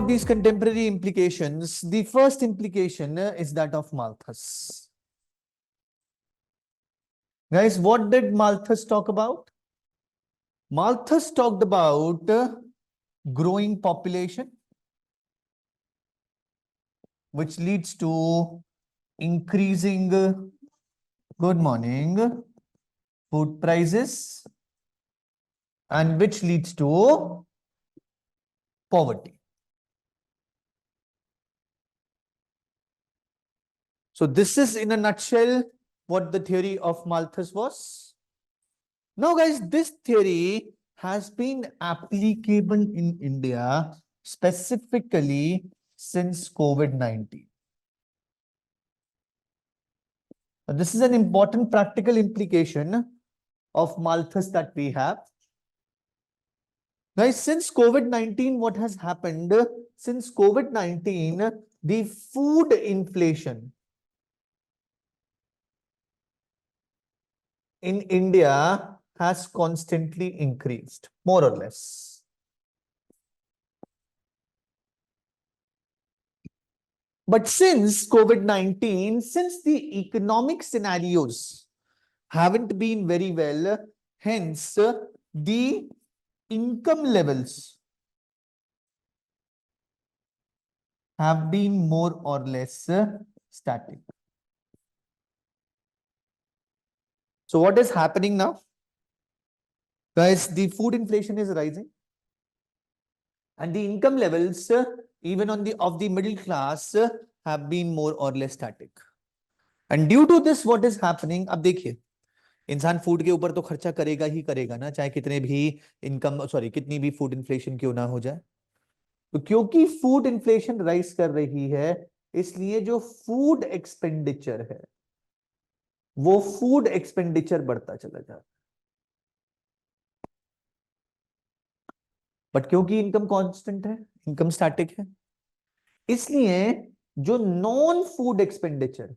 about these contemporary implications, the first implication is that of Malthus. Guys, what did Malthus talk about? Malthus talked about growing population, which leads to increasing, good morning, food prices, and which leads to poverty. So this is in a nutshell what the theory of Malthus was. Now guys, this theory has been applicable in India specifically since COVID-19. This is an important practical implication of Malthus that we have. Guys, since COVID-19, what has happened? Since COVID-19, the food inflation in India has constantly increased, more or less. But since COVID-19, since the economic scenarios haven't been very well, hence the income levels have been more or less static. So what is happening now? Guys, the food inflation is rising and the income levels even on the of the middle class have been more or less static. And due to this, what is happening? अब देखिए, इंसान food के ऊपर तो खर्चा करेगा ही करेगा ना, चाहे कितने भी कितनी भी फूड इन्फ्लेशन क्यों ना हो जाए। तो क्योंकि फूड इन्फ्लेशन राइज कर रही है, इसलिए जो फूड एक्सपेंडिचर है वो फूड एक्सपेंडिचर बढ़ता चला जा रहा है। बट क्योंकि इनकम कांस्टेंट है, इनकम स्टैटिक है, इसलिए जो non food expenditure,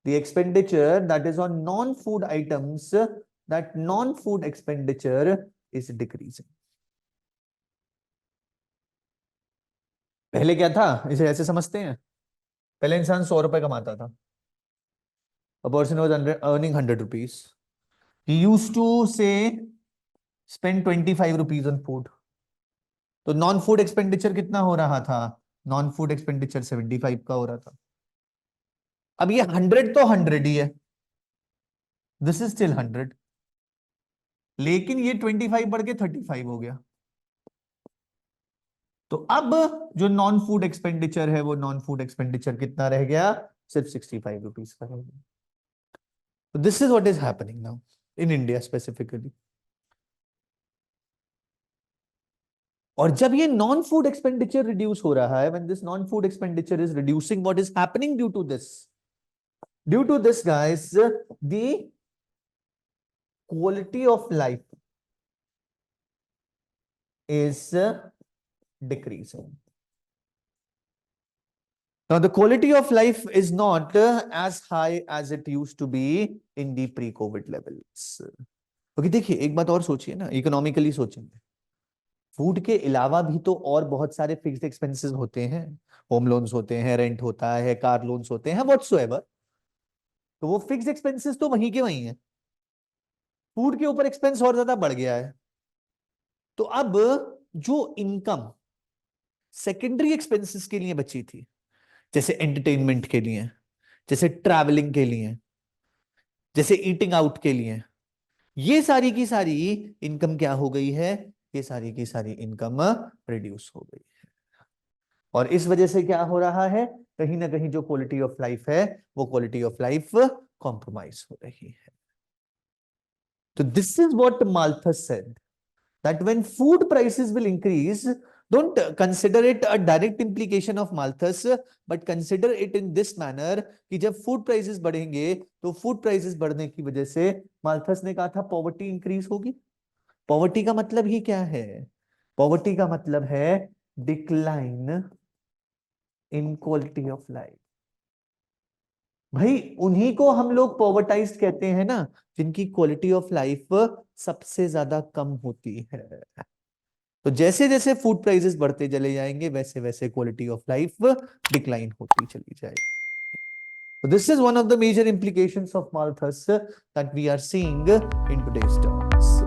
the expenditure that is on non-food items, that non-food expenditure is decreasing. पहले क्या था, इसे ऐसे समझते हैं, पहले इंसान 100 रुपए कमाता था, a person was earning 100 rupees, he used to say spend 25 rupees on food. तो नॉन फूड एक्सपेंडिचर कितना हो रहा था? नॉन फूड एक्सपेंडिचर 75 का हो रहा था। अब ये 100 तो 100 ही है, दिस इज स्टिल 100, लेकिन ये 25 बढ़ के 35 हो गया। तो अब जो नॉन फूड एक्सपेंडिचर है वो नॉन फूड एक्सपेंडिचर कितना रह गया? सिर्फ 65 रुपीज का रह गया। तो this is what is happening now in India specifically. और जब ये नॉन फूड एक्सपेंडिचर रिड्यूस हो रहा है, when this non food expenditure is reducing, what is happening due to this? Due to this guys, the quality of life is decreasing. Now the quality of life is not as high as it used to be in the pre-COVID levels. Okay, देखिए एक बात और सोचिए ना, economically सोचेंगे, food के अलावा भी तो और बहुत सारे फिक्स्ड एक्सपेंसेस होते हैं, होम लोन्स होते हैं, रेंट होता है, कार लोन्स होते हैं, व्हाटसोएवर। तो वो फिक्स्ड एक्सपेंसेस तो वहीं के वहीं है, फूड के ऊपर एक्सपेंस और ज्यादा बढ़ गया है। तो अब जो इनकम सेकेंडरी एक्सपेंसेस के लिए बची थी, जैसे एंटरटेनमेंट के लिए, जैसे ट्रैवलिंग के लिए, जैसे ईटिंग आउट के लिए, ये सारी की सारी इनकम क्या हो गई है? ये सारी की सारी इनकम रिड्यूस हो गई है। और इस वजह से क्या हो रहा है? कहीं ना कहीं जो क्वालिटी ऑफ लाइफ है वो क्वालिटी ऑफ लाइफ कॉम्प्रोमाइज हो रही है। तो this is what Malthus said, that when food prices will increase, don't consider it a direct implication of Malthus, but consider it in this manner कि जब food prices बढ़ेंगे तो food prices बढ़ने की वजह से Malthus ने कहा था poverty increase होगी। poverty का मतलब ही क्या है? poverty का मतलब है decline in quality of life। भाई उन्हीं को हम लोग पॉवर्टाइज्ड कहते हैं ना, जिनकी क्वालिटी ऑफ लाइफ सबसे ज्यादा कम होती है। तो जैसे जैसे फूड प्राइसेस बढ़ते चले जाएंगे वैसे वैसे क्वालिटी ऑफ लाइफ डिक्लाइन होती चली जाएगी. So this is one of the major implications of Malthus that we are seeing in today's terms.